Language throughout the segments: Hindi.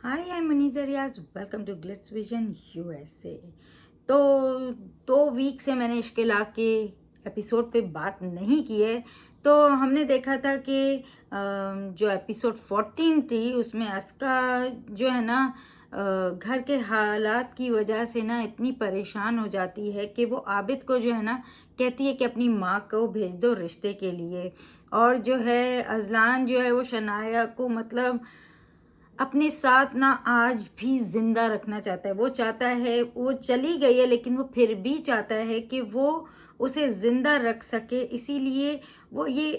Hi, I am Maniza Riaz. Welcome to glitz vision USA. तो 2 वीक से मैंने इश्क ला के एपिसोड पे बात नहीं की है। तो हमने देखा था कि जो एपिसोड 14 थी उसमें अस्का जो है ना घर के हालात की वजह से ना इतनी परेशान हो जाती है कि वो आबिद को जो है ना कहती है कि अपनी माँ को भेज दो रिश्ते के लिए। और जो है अजलान जो है वो शनाया को मतलब अपने साथ ना आज भी जिंदा रखना चाहता है। वो चाहता है, वो चली गई है लेकिन वो फिर भी चाहता है कि वो उसे जिंदा रख सके। इसीलिए वो ये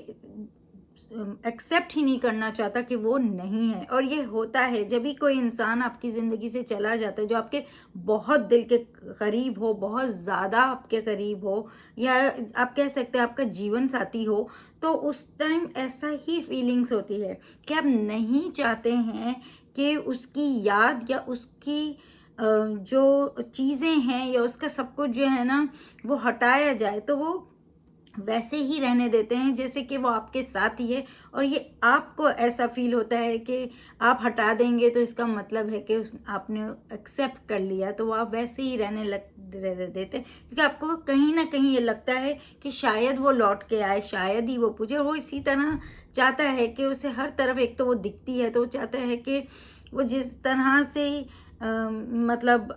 एक्सेप्ट ही नहीं करना चाहता कि वो नहीं है। और ये होता है जब भी कोई इंसान आपकी ज़िंदगी से चला जाता है जो आपके बहुत दिल के करीब हो, बहुत ज़्यादा आपके करीब हो, या आप कह सकते हैं आपका जीवन साथी हो। तो उस टाइम ऐसा ही फीलिंग्स होती है कि आप नहीं चाहते हैं कि उसकी याद या उसकी जो चीज़ें हैं या उसका सब कुछ जो है ना वो हटाया जाए। तो वो वैसे ही रहने देते हैं जैसे कि वो आपके साथ ही है। और ये आपको ऐसा फील होता है कि आप हटा देंगे तो इसका मतलब है कि आपने एक्सेप्ट कर लिया, तो वो आप वैसे ही रह देते हैं क्योंकि आपको कहीं ना कहीं ये लगता है कि शायद वो लौट के आए, शायद ही वो पूछे। और वो इसी तरह चाहता है कि उसे हर तरफ, एक तो वो दिखती है तो वो चाहता है कि वो जिस तरह से मतलब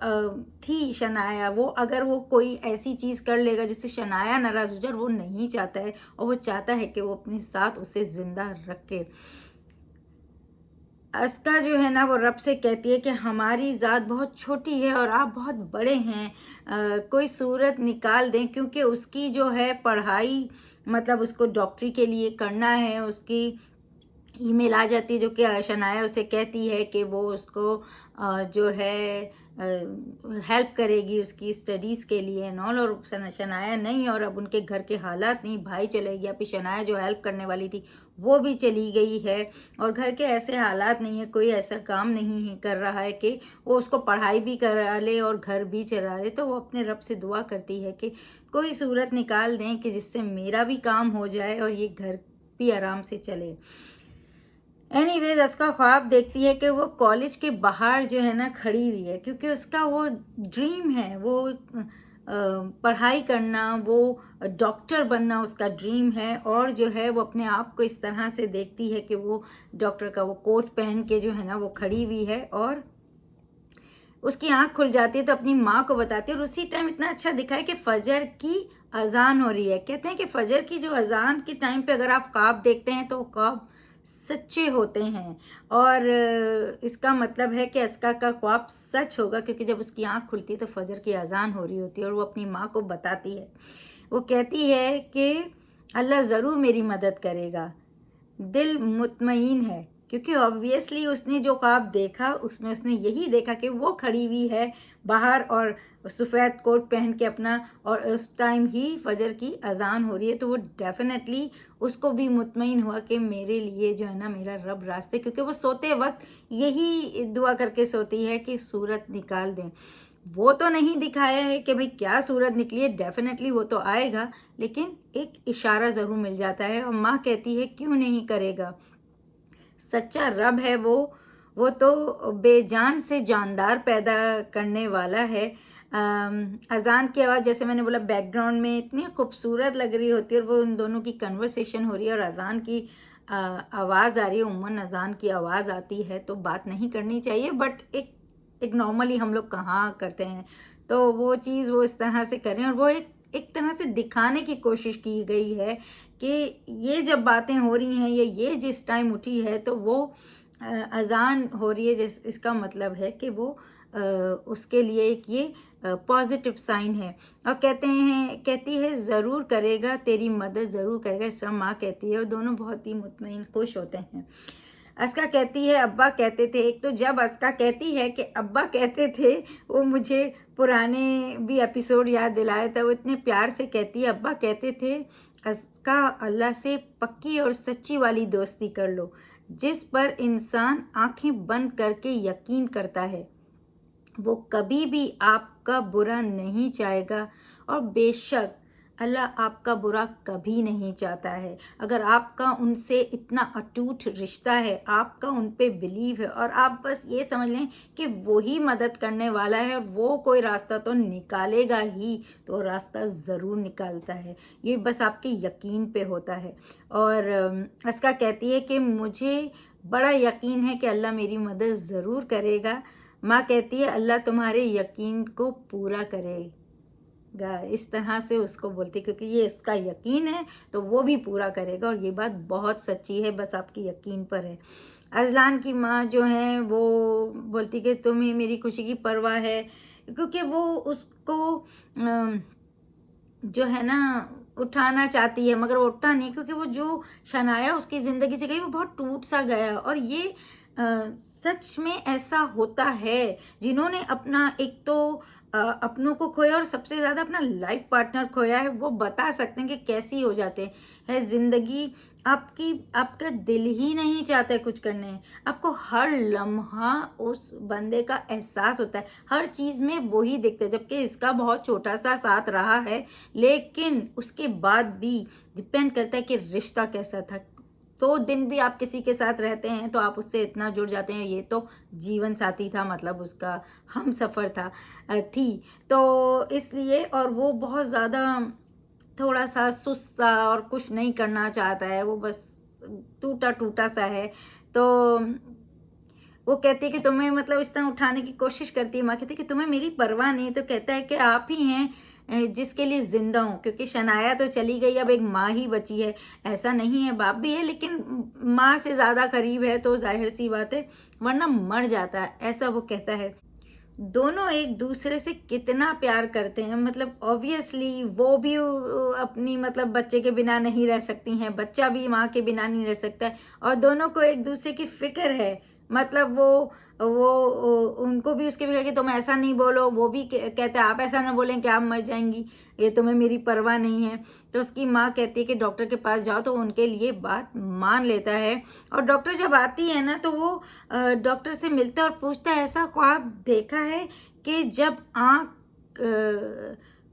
थी शनाया, वो अगर वो कोई ऐसी चीज़ कर लेगा जिससे शनाया नाराज़ हो जाए, वो नहीं चाहता है। और वो चाहता है कि वो अपने साथ उसे ज़िंदा रखे। अस्का जो है ना वो रब से कहती है कि हमारी ज़ात बहुत छोटी है और आप बहुत बड़े हैं। कोई सूरत निकाल दें, क्योंकि उसकी जो है पढ़ाई मतलब उसको डॉक्टरी के लिए करना है। उसकी ईमेल आ जाती है जो कि शनाया उसे कहती है कि वो उसको जो है हेल्प करेगी उसकी स्टडीज़ के लिए एंड ऑल। और शनाया नहीं, और अब उनके घर के हालात नहीं, भाई चले गया, फिर शनाया जो हेल्प करने वाली थी वो भी चली गई है। और घर के ऐसे हालात नहीं है, कोई ऐसा काम नहीं है कर रहा है कि वो उसको पढ़ाई भी करा ले और घर भी चला ले। तो वो अपने रब से दुआ करती है कि कोई सूरत निकाल दें कि जिससे मेरा भी काम हो जाए और ये घर भी आराम से चले। एनीवेज उसका ख्वाब देखती है कि वो कॉलेज के बाहर जो है ना खड़ी हुई है, क्योंकि उसका वो ड्रीम है, वो पढ़ाई करना, वो डॉक्टर बनना उसका ड्रीम है। और जो है वो अपने आप को इस तरह से देखती है कि वो डॉक्टर का वो कोट पहन के जो है ना वो खड़ी हुई है। और उसकी आंख खुल जाती है तो अपनी माँ को बताती है। और उसी टाइम इतना अच्छा दिखा है कि फजर की अजान हो रही है। कहते हैं कि फजर की जो अजान के टाइम पे अगर आप ख्वाब देखते हैं तो ख्वाब सच्चे होते हैं। और इसका मतलब है कि अस्का का ख्वाब सच होगा, क्योंकि जब उसकी आंख खुलती है तो फजर की अजान हो रही होती है और वो अपनी माँ को बताती है। वो कहती है कि अल्लाह ज़रूर मेरी मदद करेगा, दिल मुतमईन है। क्योंकि ऑब्वियसली उसने जो ख्वाब देखा उसमें उसने यही देखा कि वो खड़ी हुई है बाहर और सफ़ेद कोट पहन के अपना, और उस टाइम ही फजर की अजान हो रही है। तो वो डेफिनेटली उसको भी मुतमईन हुआ कि मेरे लिए जो है ना मेरा रब रास्ते, क्योंकि वो सोते वक्त यही दुआ करके सोती है कि सूरत निकाल दें। वो तो नहीं दिखाया है कि भाई क्या सूरत निकली है, डेफिनेटली वो तो आएगा, लेकिन एक इशारा ज़रूर मिल जाता है। और माँ कहती है क्यों नहीं करेगा, सच्चा रब है वो तो बेजान से जानदार पैदा करने वाला है। अजान की आवाज़, जैसे मैंने बोला, बैकग्राउंड में इतनी खूबसूरत लग रही होती है और वो उन दोनों की कन्वर्सेशन हो रही है और अजान की आवाज़ आ रही है। उम्मन अजान की आवाज़ आती है तो बात नहीं करनी चाहिए, बट एक नॉर्मली हम लोग कहाँ करते हैं। तो वो चीज़ वो इस तरह से करें और वो एक तरह से दिखाने की कोशिश की गई है कि ये जब बातें हो रही हैं या ये जिस टाइम उठी है तो वो अजान हो रही है, जिस इसका मतलब है कि वो उसके लिए एक ये पॉजिटिव साइन है। और कहती है ज़रूर करेगा, तेरी मदद ज़रूर करेगा, इस तरह माँ कहती है। और दोनों बहुत ही मुतमईन खुश होते हैं। अस्का कहती है अब्बा कहते थे, एक तो जब अस्का कहती है कि अब्बा कहते थे, वो मुझे पुराने भी एपिसोड याद दिलाया था। वो इतने प्यार से कहती है अब्बा कहते थे। अस्का अल्लाह से पक्की और सच्ची वाली दोस्ती कर लो, जिस पर इंसान आंखें बंद करके यकीन करता है वो कभी भी आपका बुरा नहीं चाहेगा। और बेशक अल्लाह आपका बुरा कभी नहीं चाहता है। अगर आपका उनसे इतना अटूट रिश्ता है, आपका उन पे बिलीव है और आप बस ये समझ लें कि वो ही मदद करने वाला है और वो कोई रास्ता तो निकालेगा ही, तो रास्ता ज़रूर निकालता है। ये बस आपके यकीन पे होता है। और अस्का कहती है कि मुझे बड़ा यकीन है कि अल्लाह मेरी मदद ज़रूर करेगा। माँ कहती है अल्लाह तुम्हारे यकीन को पूरा करेगा। इस तरह से उसको बोलती, क्योंकि ये उसका यकीन है तो वो भी पूरा करेगा और ये बात बहुत सच्ची है, बस आपकी यकीन पर है। अज़लान की माँ जो है वो बोलती कि तुम्हें मेरी खुशी की परवाह है, क्योंकि वो उसको जो है ना उठाना चाहती है मगर वो उठता नहीं, क्योंकि वो जो शनाया उसकी ज़िंदगी से गई वो बहुत टूट सा गया। और ये सच में ऐसा होता है, जिन्होंने अपना एक तो अपनों को खोया और सबसे ज़्यादा अपना लाइफ पार्टनर खोया है, वो बता सकते हैं कि कैसी हो जाते है ज़िंदगी। आपका दिल ही नहीं चाहता है कुछ करने, आपको हर लम्हा उस बंदे का एहसास होता है, हर चीज़ में वही दिखता है, जबकि इसका बहुत छोटा सा साथ रहा है, लेकिन उसके बाद भी डिपेंड करता है कि रिश्ता कैसा था। तो दिन भी आप किसी के साथ रहते हैं तो आप उससे इतना जुड़ जाते हैं, ये तो जीवन साथी था, मतलब उसका हम सफ़र था थी, तो इसलिए। और वो बहुत ज़्यादा थोड़ा सा सुस्त सा और कुछ नहीं करना चाहता है, वो बस टूटा टूटा सा है। तो वो कहती है कि तुम्हें, मतलब इस तरह उठाने की कोशिश करती है, माँ कहती है कि तुम्हें मेरी परवाह नहीं, तो कहता है कि आप ही हैं जिसके लिए ज़िंदा हूँ, क्योंकि शनाया तो चली गई, अब एक माँ ही बची है। ऐसा नहीं है, बाप भी है लेकिन माँ से ज़्यादा करीब है, तो जाहिर सी बात है, वरना मर जाता है, ऐसा वो कहता है। दोनों एक दूसरे से कितना प्यार करते हैं, मतलब ऑब्वियसली वो भी अपनी मतलब बच्चे के बिना नहीं रह सकती हैं, बच्चा भी माँ के बिना नहीं रह सकता है, और दोनों को एक दूसरे की फिक्र है। मतलब उनको भी उसके फिक्र कि तुम ऐसा नहीं बोलो, वो भी कहते हैं आप ऐसा ना बोलें कि आप मर जाएंगी, ये तुम्हें मेरी परवाह नहीं है। तो उसकी माँ कहती है कि डॉक्टर के पास जाओ, तो उनके लिए बात मान लेता है। और डॉक्टर जब आती है ना, तो वो डॉक्टर से मिलता है और पूछता है ऐसा ख्वाब देखा है कि जब आँख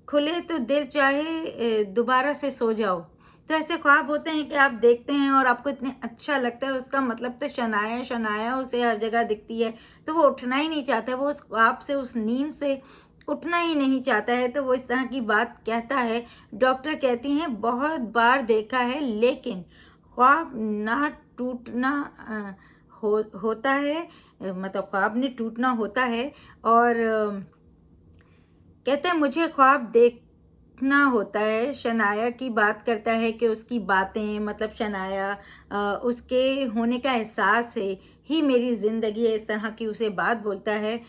खुले तो दिल चाहे दोबारा से सो जाओ। तो ऐसे ख्वाब होते हैं कि आप देखते हैं और आपको इतने अच्छा लगता है, उसका मतलब तो शनाया शनाया उसे हर जगह दिखती है, तो वो उठना ही नहीं चाहता, वो उस ख्वाब से, उस नींद से उठना ही नहीं चाहता है। तो वो इस तरह की बात कहता है। डॉक्टर कहती हैं बहुत बार देखा है, लेकिन ख्वाब ना टूटना होता है, मतलब ख्वाब ने टूटना होता है। और कहते हैं मुझे ख्वाब देखना होता है। शनाया की बात करता है कि उसकी बातें, मतलब शनाया उसके होने का एहसास है ही मेरी ज़िंदगी है, इस तरह की उसे बात बोलता है।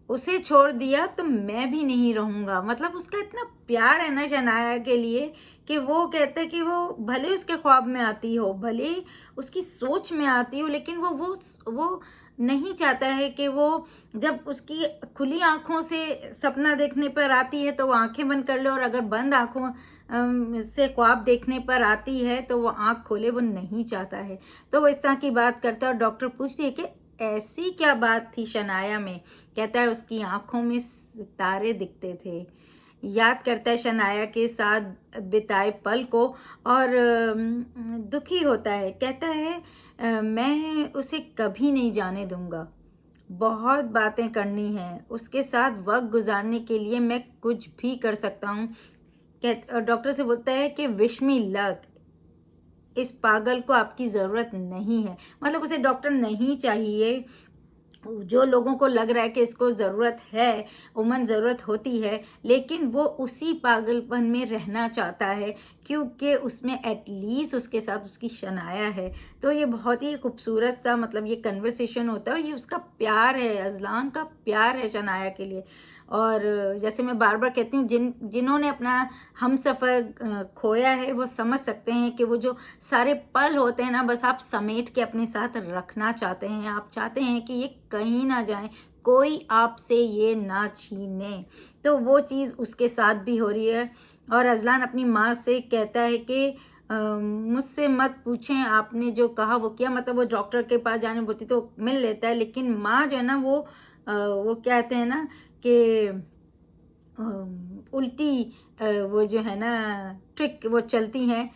उसे छोड़ दिया तो मैं भी नहीं रहूँगा, मतलब उसका इतना प्यार है ना शनाया के लिए, कि वो कहता है कि वो भले उसके ख्वाब में आती हो, भले उसकी सोच में आती हो, लेकिन वो नहीं चाहता है कि वो जब उसकी खुली आँखों से सपना देखने पर आती है तो वो आँखें बंद कर ले, और अगर बंद आँखों से ख्वाब देखने पर आती है तो वो आँख खोले, वो नहीं चाहता है। तो वो इस तरह की बात करता है और डॉक्टर पूछती है कि ऐसी क्या बात थी शनाया में। कहता है उसकी आंखों में सितारे दिखते थे। याद करता है शनाया के साथ बिताए पल को और दुखी होता है। कहता है मैं उसे कभी नहीं जाने दूंगा, बहुत बातें करनी हैं उसके साथ, वक्त गुजारने के लिए मैं कुछ भी कर सकता हूँ। डॉक्टर से बोलता है कि विश मी लक, इस पागल को आपकी ज़रूरत नहीं है, मतलब उसे डॉक्टर नहीं चाहिए। जो लोगों को लग रहा है कि इसको ज़रूरत है, उमन ज़रूरत होती है, लेकिन वो उसी पागलपन में रहना चाहता है, क्योंकि उसमें एटलीस्ट उसके साथ उसकी शनाया है। तो ये बहुत ही खूबसूरत सा, मतलब ये कन्वर्सेशन होता है और ये उसका प्यार है, अज़लान का प्यार है शनाया के लिए। और जैसे मैं बार बार कहती हूँ, जिन्होंने अपना हम सफ़र खोया है वो समझ सकते हैं कि वो जो सारे पल होते हैं ना, बस आप समेट के अपने साथ रखना चाहते हैं, आप चाहते हैं कि ये कहीं ना जाए, कोई आपसे ये ना छीने। तो वो चीज़ उसके साथ भी हो रही है। और अज़लान अपनी माँ से कहता है कि मुझसे मत पूछें, आपने जो कहा वो किया, मतलब वो डॉक्टर के पास जाने बोलती तो मिल लेता है, लेकिन माँ जो है ना वो कहते हैं ना कि उल्टी वो जो है ना ट्रिक वो चलती हैं।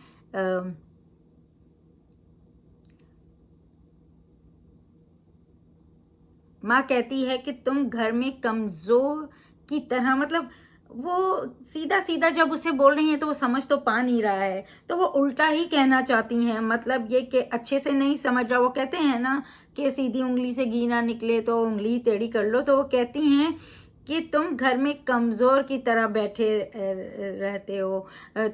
माँ कहती है कि तुम घर में कमज़ोर की तरह, मतलब वो सीधा सीधा जब उसे बोल रही हैं तो वो समझ तो पा नहीं रहा है, तो वो उल्टा ही कहना चाहती हैं, मतलब ये कि अच्छे से नहीं समझ रहा। वो कहते हैं ना कि सीधी उंगली से घी ना निकले तो उंगली टेढ़ी कर लो, तो वो कहती हैं कि तुम घर में कमज़ोर की तरह बैठे रहते हो।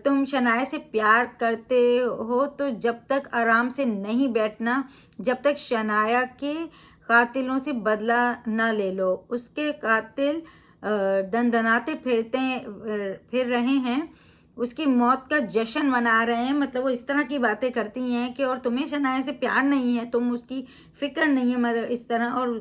तुम शनाया से प्यार करते हो तो जब तक आराम से नहीं बैठना, जब तक शनाया के कातिलों से बदला ना ले लो। उसके कातिल दंदनाते फिर रहे हैं, उसकी मौत का जश्न मना रहे हैं। मतलब वो इस तरह की बातें करती हैं कि और तुम्हें शनाया से प्यार नहीं है, तुम उसकी फिक्र नहीं है, मतलब इस तरह। और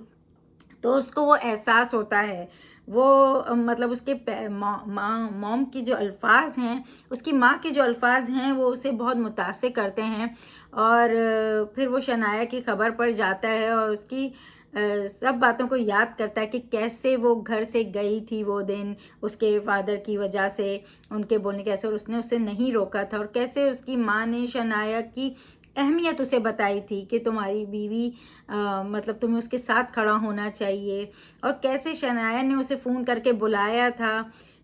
तो उसको वो एहसास होता है, वो मतलब उसके मॉम की जो अल्फाज हैं, उसकी माँ के जो अल्फाज हैं वो उसे बहुत मुतासिर करते हैं। और फिर वो शनाया की खबर पर जाता है और उसकी सब बातों को याद करता है कि कैसे वो घर से गई थी वो दिन उसके फादर की वजह से, उनके बोलने के ऐसे, और उसने उसे नहीं रोका था, और कैसे उसकी माँ ने शनाया की अहमियत उसे बताई थी कि तुम्हारी बीवी मतलब तुम्हें उसके साथ खड़ा होना चाहिए, और कैसे शनाया ने उसे फ़ोन करके बुलाया था।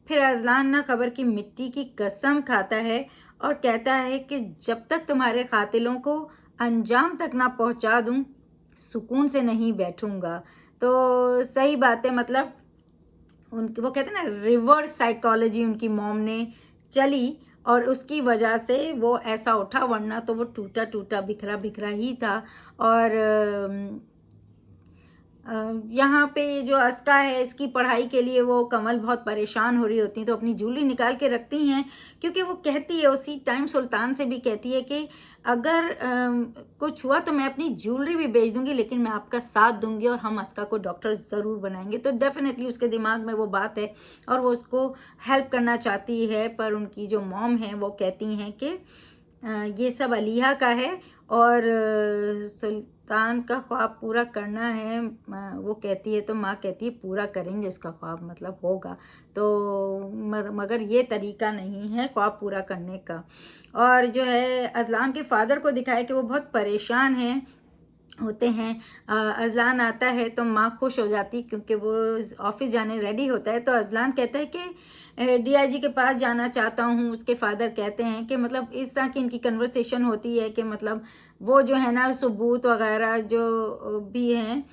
फिर अजलान ना खबर की मिट्टी की कसम खाता है और कहता है कि जब तक तुम्हारे कातिलों को अंजाम तक ना पहुंचा दूं, सुकून से नहीं बैठूंगा। तो सही बात है, मतलब उनकी वो कहते हैं ना रिवर्स साइकोलॉजी उनकी मॉम ने चली, और उसकी वजह से वो ऐसा उठा, वरना तो वो टूटा टूटा बिखरा बिखरा ही था। और यहाँ पे जो अस्का है, इसकी पढ़ाई के लिए वो कमल बहुत परेशान हो रही होती हैं, तो अपनी ज्वेलरी निकाल के रखती हैं, क्योंकि वो कहती है उसी टाइम सुल्तान से भी कहती है कि अगर कुछ हुआ तो मैं अपनी ज्वेलरी भी बेच दूंगी, लेकिन मैं आपका साथ दूंगी और हम अस्का को डॉक्टर ज़रूर बनाएंगे। तो डेफिनेटली उसके दिमाग में वो बात है और वो उसको हेल्प करना चाहती है, पर उनकी जो मॉम है वो कहती हैं कि ये सब अलिया का है और सुल्तान का ख्वाब पूरा करना है। वो कहती है तो माँ कहती है पूरा करेंगे उसका ख्वाब, मतलब होगा तो, मगर ये तरीका नहीं है ख्वाब पूरा करने का। और जो है अजलान के फादर को दिखाया कि वो बहुत परेशान हैं होते हैं। अजलान आता है तो माँ खुश हो जाती, क्योंकि वो ऑफिस जाने रेडी होता है। तो अजलान कहता है कि डीआईजी के पास जाना चाहता हूँ। उसके फादर कहते हैं कि मतलब इस तरह की इनकी कन्वर्सेशन होती है कि मतलब वो जो है ना सबूत वगैरह जो भी हैं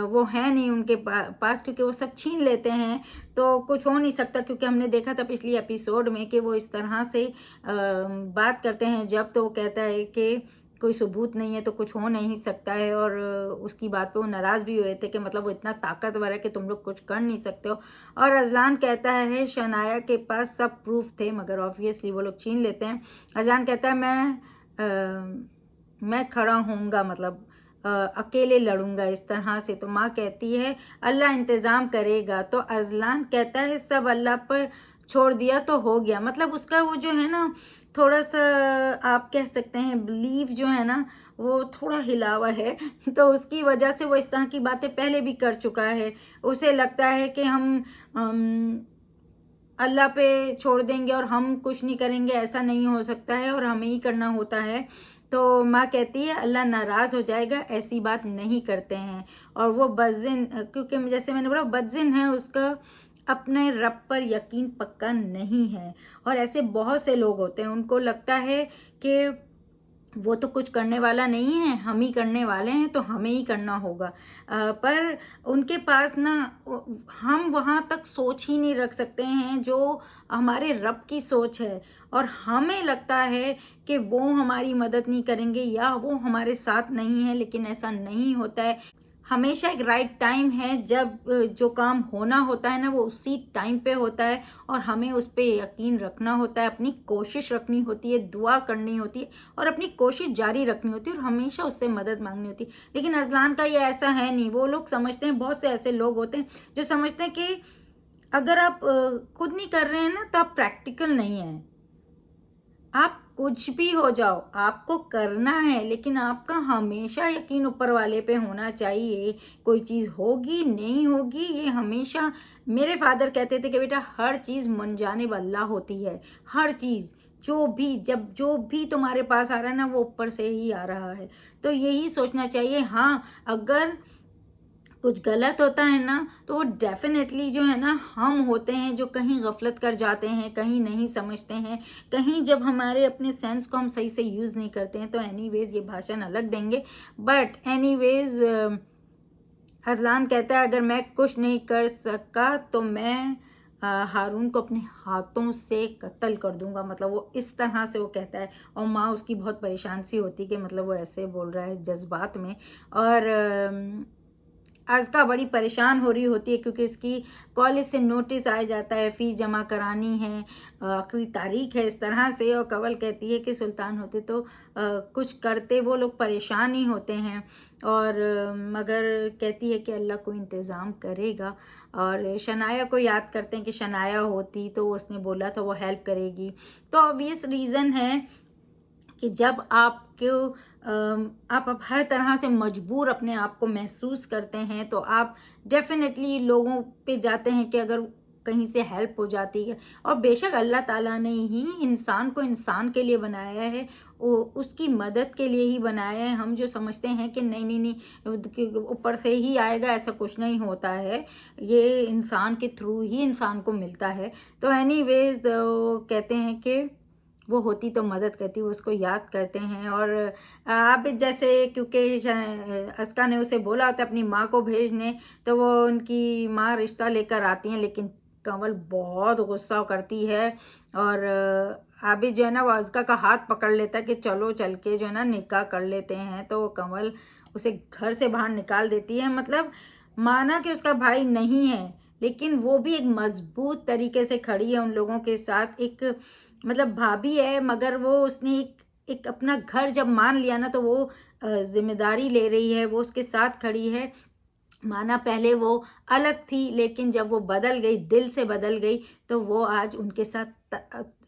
वो है नहीं उनके पास, क्योंकि वो सब छीन लेते हैं, तो कुछ हो नहीं सकता। क्योंकि हमने देखा था पिछली एपिसोड में कि वो इस तरह से बात करते हैं जब, तो वो कहता है कि कोई सबूत नहीं है तो कुछ हो नहीं सकता है। और उसकी बात पे वो नाराज़ भी हुए थे कि मतलब वो इतना ताकतवर है कि तुम लोग कुछ कर नहीं सकते हो। और अजलान कहता है शनाया के पास सब प्रूफ थे, मगर ऑब्वियसली वो लोग छीन लेते हैं। अजलान कहता है मैं खड़ा होऊंगा, मतलब अकेले लड़ूंगा इस तरह से। तो माँ कहती है अल्लाह इंतज़ाम करेगा। तो अजलान कहता है सब अल्लाह पर छोड़ दिया तो हो गया। मतलब उसका वो जो है ना थोड़ा सा आप कह सकते हैं बिलीव जो है ना वो थोड़ा हिला हुआ है, तो उसकी वजह से वो इस तरह की बातें पहले भी कर चुका है। उसे लगता है कि हम अल्लाह पे छोड़ देंगे और हम कुछ नहीं करेंगे, ऐसा नहीं हो सकता है और हमें ही करना होता है। तो माँ कहती है अल्लाह नाराज़ हो जाएगा, ऐसी बात नहीं करते हैं। और वो बदजिन, क्योंकि जैसे मैंने बोला बदजिन है, उसका अपने रब पर यकीन पक्का नहीं है। और ऐसे बहुत से लोग होते हैं, उनको लगता है कि वो तो कुछ करने वाला नहीं है, हम ही करने वाले हैं, तो हमें ही करना होगा। पर उनके पास ना हम वहाँ तक सोच ही नहीं रख सकते हैं जो हमारे रब की सोच है। और हमें लगता है कि वो हमारी मदद नहीं करेंगे या वो हमारे साथ नहीं है, लेकिन ऐसा नहीं होता है। हमेशा एक राइट टाइम है, जब जो काम होना होता है ना वो उसी टाइम पे होता है, और हमें उस पर यकीन रखना होता है, अपनी कोशिश रखनी होती है, दुआ करनी होती है और अपनी कोशिश जारी रखनी होती है, और हमेशा उससे मदद मांगनी होती है। लेकिन अजलान का ये ऐसा है नहीं। वो लोग समझते हैं, बहुत से ऐसे लोग होते हैं जो समझते हैं कि अगर आप खुद नहीं कर रहे हैं ना तो आप प्रैक्टिकल नहीं हैं। आप कुछ भी हो जाओ, आपको करना है, लेकिन आपका हमेशा यकीन ऊपर वाले पे होना चाहिए। कोई चीज़ होगी नहीं होगी, ये हमेशा मेरे फादर कहते थे कि बेटा हर चीज़ मनजानिब अल्लाह होती है। हर चीज़ जो भी तुम्हारे पास आ रहा है ना, वो ऊपर से ही आ रहा है। तो यही सोचना चाहिए। हाँ, अगर कुछ गलत होता है ना, तो वो डेफिनेटली जो है ना हम होते हैं जो कहीं गफलत कर जाते हैं, कहीं नहीं समझते हैं, कहीं जब हमारे अपने सेंस को हम सही से यूज़ नहीं करते हैं। तो एनीवेज ये भाषण अलग देंगे, बट एनीवेज अजलान कहता है अगर मैं कुछ नहीं कर सका तो मैं हारून को अपने हाथों से कत्ल कर दूंगा। मतलब वो इस तरह से वो कहता है, और माँ उसकी बहुत परेशान सी होती कि मतलब वो ऐसे बोल रहा है जज्बात में। और आज़का बड़ी परेशान हो रही होती है क्योंकि इसकी कॉलेज से नोटिस आ जाता है, फ़ीस जमा करानी है, आखिरी तारीख है, इस तरह से। और कंवल कहती है कि सुल्तान होते तो कुछ करते, वो लोग परेशान ही होते हैं। और मगर कहती है कि अल्लाह को इंतज़ाम करेगा। और शनाया को याद करते हैं कि शनाया होती तो उसने बोला था वो हेल्प करेगी। तो ऑब्वियस रीज़न है कि जब आप अब हर तरह से मजबूर अपने आप को महसूस करते हैं, तो आप डेफिनेटली लोगों पे जाते हैं कि अगर कहीं से हेल्प हो जाती है। और बेशक अल्लाह ताला ने ही इंसान को इंसान के लिए बनाया है, वो उसकी मदद के लिए ही बनाया है। हम जो समझते हैं कि नहीं नहीं नहीं कि ऊपर से ही आएगा, ऐसा कुछ नहीं होता है। ये इंसान के थ्रू ही इंसान को मिलता है। तो एनीवेज कहते हैं कि वो होती तो मदद करती, वो उसको याद करते हैं। और आप जैसे क्योंकि अस्का ने उसे बोला होता अपनी माँ को भेजने, तो वो उनकी माँ रिश्ता लेकर आती हैं, लेकिन कंवल बहुत गुस्सा करती है। और आबिद जो है ना वो अस्का का हाथ पकड़ लेता है कि चलो चल के जो है ना निकाह कर लेते हैं। तो कंवल उसे घर से बाहर निकाल देती है। मतलब माना कि उसका भाई नहीं है, लेकिन वो भी एक मजबूत तरीके से खड़ी है उन लोगों के साथ। एक मतलब भाभी है, मगर वो उसने एक अपना घर जब मान लिया ना, तो वो जिम्मेदारी ले रही है, वो उसके साथ खड़ी है। माना पहले वो अलग थी, लेकिन जब वो बदल गई, दिल से बदल गई, तो वो आज उनके साथ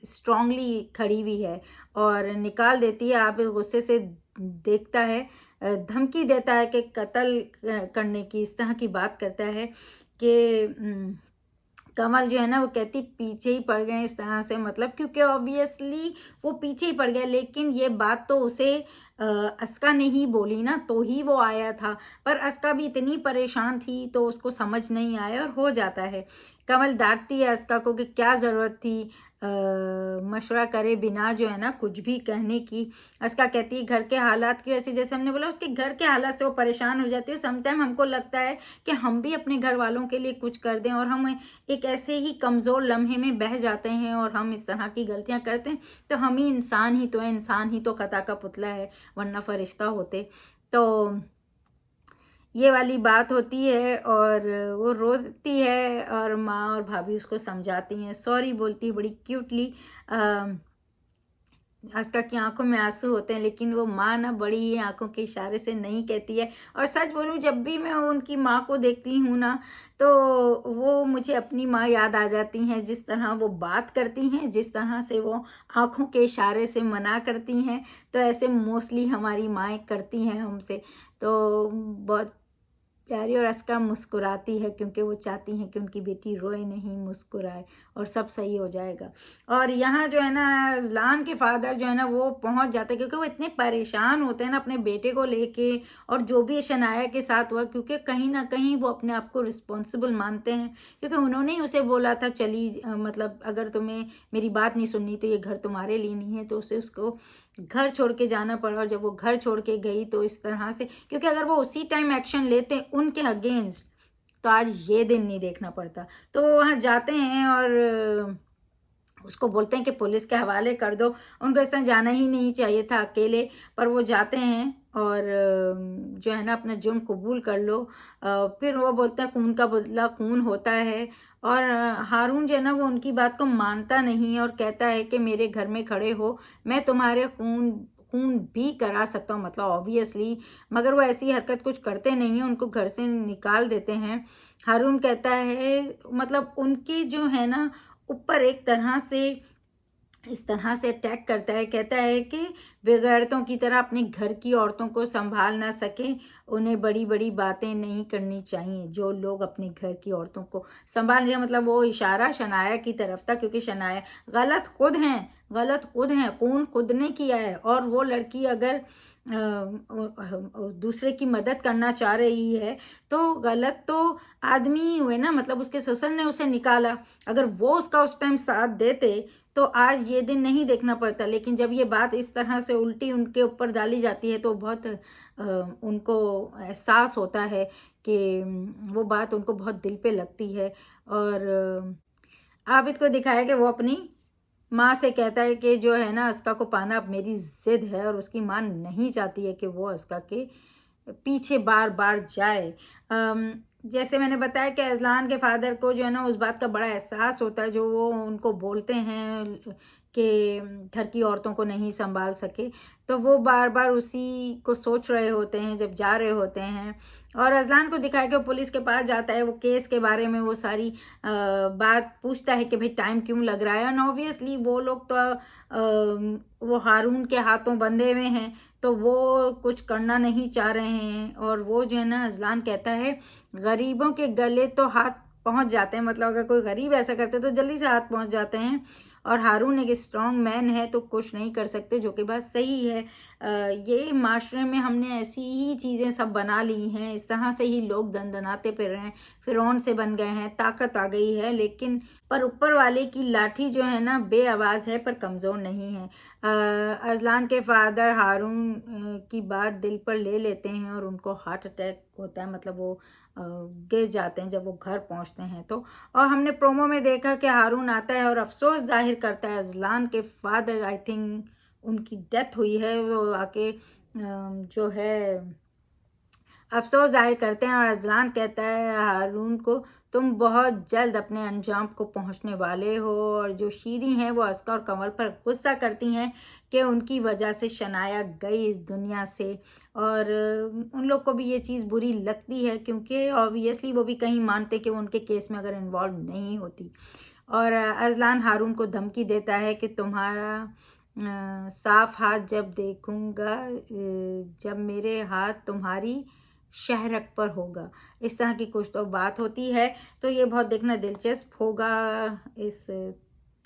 स्ट्रांगली खड़ी हुई है। और निकाल देती है। आप गुस्से से देखता है, धमकी देता है कि कत्ल करने की, इस तरह की बात करता है कि कमल जो है ना वो कहती पीछे ही पड़ गए इस तरह से। मतलब क्योंकि ऑब्वियसली वो पीछे ही पड़ गया, लेकिन ये बात तो उसे अस्का ने ही बोली ना, तो ही वो आया था। पर अस्का भी इतनी परेशान थी तो उसको समझ नहीं आया और हो जाता है। कमल डांटती है अस्का को कि क्या ज़रूरत थी मशवरा करे बिना जो है ना कुछ भी कहने की। अस्का कहती है घर के हालात की वजह से, जैसे हमने बोला उसके घर के हालात से वो परेशान हो जाती है। समटाइम हमको लगता है कि हम भी अपने घर वालों के लिए कुछ कर दें, और हम एक ऐसे ही कमज़ोर लम्हे में बह जाते हैं और हम इस तरह की गलतियां करते हैं। तो हम ही इंसान ही तो है, इंसान ही तो खता का पुतला है, वरना फरिश्ता होते। तो ये वाली बात होती है और वो रोती है, और माँ और भाभी उसको समझाती हैं, सॉरी बोलती है बड़ी क्यूटली। आस्था की आंखों में आंसू होते हैं, लेकिन वो माँ ना बड़ी ही आंखों के इशारे से नहीं कहती है। और सच बोलूं, जब भी मैं उनकी माँ को देखती हूँ ना, तो वो मुझे अपनी माँ याद आ जाती हैं। जिस तरह वो बात करती हैं, जिस तरह से वो आंखों के इशारे से मना करती हैं, तो ऐसे मोस्टली हमारी माएँ करती हैं हमसे। तो बहुत प्यारी। और अस्का मुस्कुराती है क्योंकि वो चाहती हैं कि उनकी बेटी रोए नहीं, मुस्कुराए, और सब सही हो जाएगा। और यहाँ जो है ना अज़लान के फादर जो है ना वो पहुँच जाते हैं, क्योंकि वो इतने परेशान होते हैं ना अपने बेटे को लेके, और जो भी शनाया के साथ हुआ, क्योंकि कहीं ना कहीं वो अपने आप को रिस्पॉन्सिबल मानते हैं, क्योंकि उन्होंने ही उसे बोला था चली मतलब अगर तुम्हें मेरी बात नहीं सुननी तो ये घर तुम्हारे लिए नहीं है। तो उसे उसको घर छोड़ के जाना पड़ा। और जब वो घर छोड़ के गई तो इस तरह से, क्योंकि अगर वो उसी टाइम एक्शन लेते उनके अगेंस्ट, तो आज ये दिन नहीं देखना पड़ता। तो वो वहाँ जाते हैं और उसको बोलते हैं कि पुलिस के हवाले कर दो। उनको ऐसा जाना ही नहीं चाहिए था अकेले, पर वो जाते हैं और जो है ना अपना जुर्म कबूल कर लो। फिर वो बोलते हैं खून का बदला खून होता है। और हारून जो है ना वो उनकी बात को मानता नहीं है और कहता है कि मेरे घर में खड़े हो, मैं तुम्हारे खून खून भी करा सकता हूँ, मतलब ऑब्वियसली। मगर वो ऐसी हरकत कुछ करते नहीं हैं, उनको घर से निकाल देते हैं। हारून कहता है मतलब उनकी जो है ना ऊपर एक तरह से इस तरह से अटैक करता है, कहता है कि बेगैरतों की तरह अपने घर की औरतों को संभाल ना सके, उन्हें बड़ी बड़ी बातें नहीं करनी चाहिए। जो लोग अपने घर की औरतों को संभाल लिया, मतलब वो इशारा शनाया की तरफ था, क्योंकि शनाया गलत खुद हैं, गलत खुद हैं, खून खुद ने किया है। और वो लड़की अगर दूसरे की मदद करना चाह रही है तो गलत तो आदमी ही हुए ना, मतलब उसके ससुर ने उसे निकाला। अगर वो उसका उस टाइम साथ देते तो आज ये दिन नहीं देखना पड़ता। लेकिन जब ये बात इस तरह से उल्टी उनके ऊपर डाली जाती है तो बहुत उनको एहसास होता है कि वो बात उनको बहुत दिल पे लगती है। और आबिद को दिखाया कि वो अपनी माँ से कहता है कि जो है ना, अस्का को पाना अब मेरी ज़िद है, और उसकी माँ नहीं चाहती है कि वो अस्का के पीछे बार बार जाए। जैसे मैंने बताया कि अजलान के फादर को जो है ना उस बात का बड़ा एहसास होता है, जो वो उनको बोलते हैं कि घर की औरतों को नहीं संभाल सके, तो वो बार बार उसी को सोच रहे होते हैं जब जा रहे होते हैं। और अजलान को दिखाया कि वो पुलिस के पास जाता है, वो केस के बारे में वो सारी बात पूछता है कि भाई टाइम क्यों लग रहा है। और ऑब्वियसली वो लोग तो वो हारून के हाथों बंधे हुए हैं, तो वो कुछ करना नहीं चाह रहे हैं। और वो जो है ना, अजलान कहता है गरीबों के गले तो हाथ पहुंच जाते हैं, मतलब अगर कोई गरीब ऐसा करते तो जल्दी से हाथ पहुंच जाते हैं। और हारून एक स्ट्रॉन्ग मैन है तो कुछ नहीं कर सकते, जो कि बात सही है। ये माशरे में हमने ऐसी ही चीज़ें सब बना ली हैं, इस तरह से ही लोग दनदनाते फिर रहे हैं, फिरौन से बन गए हैं, ताकत आ गई है। लेकिन पर ऊपर वाले की लाठी जो है ना बेआवाज़ है पर कमज़ोर नहीं है। अजलान के फादर हारून की बात दिल पर ले लेते हैं और उनको हार्ट अटैक होता है, मतलब वो गिर जाते हैं जब वो घर पहुंचते हैं तो। और हमने प्रोमो में देखा कि हारून आता है और अफसोस जाहिर करता है। अजलान के फादर, आई थिंक उनकी डेथ हुई है, वो आके जो है अफसोस जाहिर करते हैं। और अजलान कहता है हारून को, तुम बहुत जल्द अपने अंजाम को पहुंचने वाले हो। और जो शीरी हैं वो अस्का और कमल पर गुस्सा करती हैं कि उनकी वजह से शनाया गई इस दुनिया से। और उन लोग को भी ये चीज़ बुरी लगती है, क्योंकि ऑब्वियसली वो भी कहीं मानते कि वो उनके केस में अगर इन्वॉल्व नहीं होती। और अजलान हारून को धमकी देता है कि तुम्हारा साफ हाथ जब देखूंगा, जब मेरे हाथ तुम्हारी शहरक पर होगा, इस तरह की कुछ तो बात होती है। तो ये बहुत देखना दिलचस्प होगा इस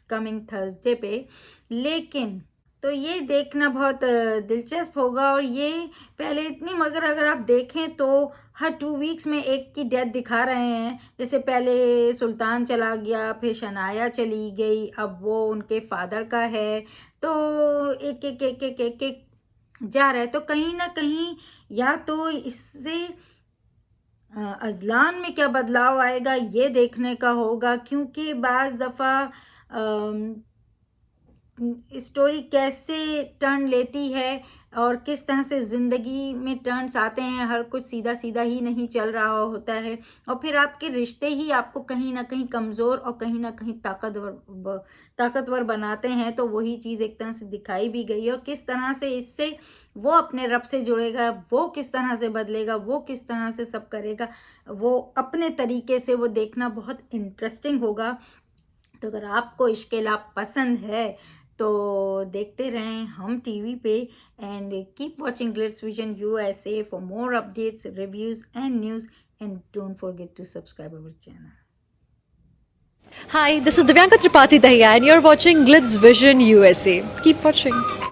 कमिंग थर्सडे पे। लेकिन तो ये देखना बहुत दिलचस्प होगा। और ये पहले इतनी, मगर अगर आप देखें तो हर 2 वीक्स में एक की डेथ दिखा रहे हैं। जैसे पहले सुल्तान चला गया, फिर शनाया चली गई, अब वो उनके फादर का है, तो एक एक एक एक एक एक जा रहा है। तो कहीं ना कहीं या तो इससे अजलान में क्या बदलाव आएगा ये देखने का होगा, क्योंकि बाज़ दफ़ा स्टोरी कैसे टर्न लेती है और किस तरह से ज़िंदगी में टर्न्स आते हैं। हर कुछ सीधा सीधा ही नहीं चल रहा होता है, और फिर आपके रिश्ते ही आपको कहीं ना कहीं कमज़ोर और कहीं ना कहीं ताकतवर बनाते हैं। तो वही चीज़ एक तरह से दिखाई भी गई, और किस तरह से इससे वो अपने रब से जुड़ेगा, वो किस तरह से बदलेगा, वो किस तरह से सब करेगा, वो अपने तरीके से, वो देखना बहुत इंटरेस्टिंग होगा। तो अगर आपको इश्क़-ए-लाप पसंद है तो देखते रहें हम टीवी पे, and keep watching Glitz Vision USA for more updates, reviews and news, and don't forget to subscribe our channel. Hi, this is Divyanka Tripathi Dahiya and you're watching Glitz Vision USA. Keep watching.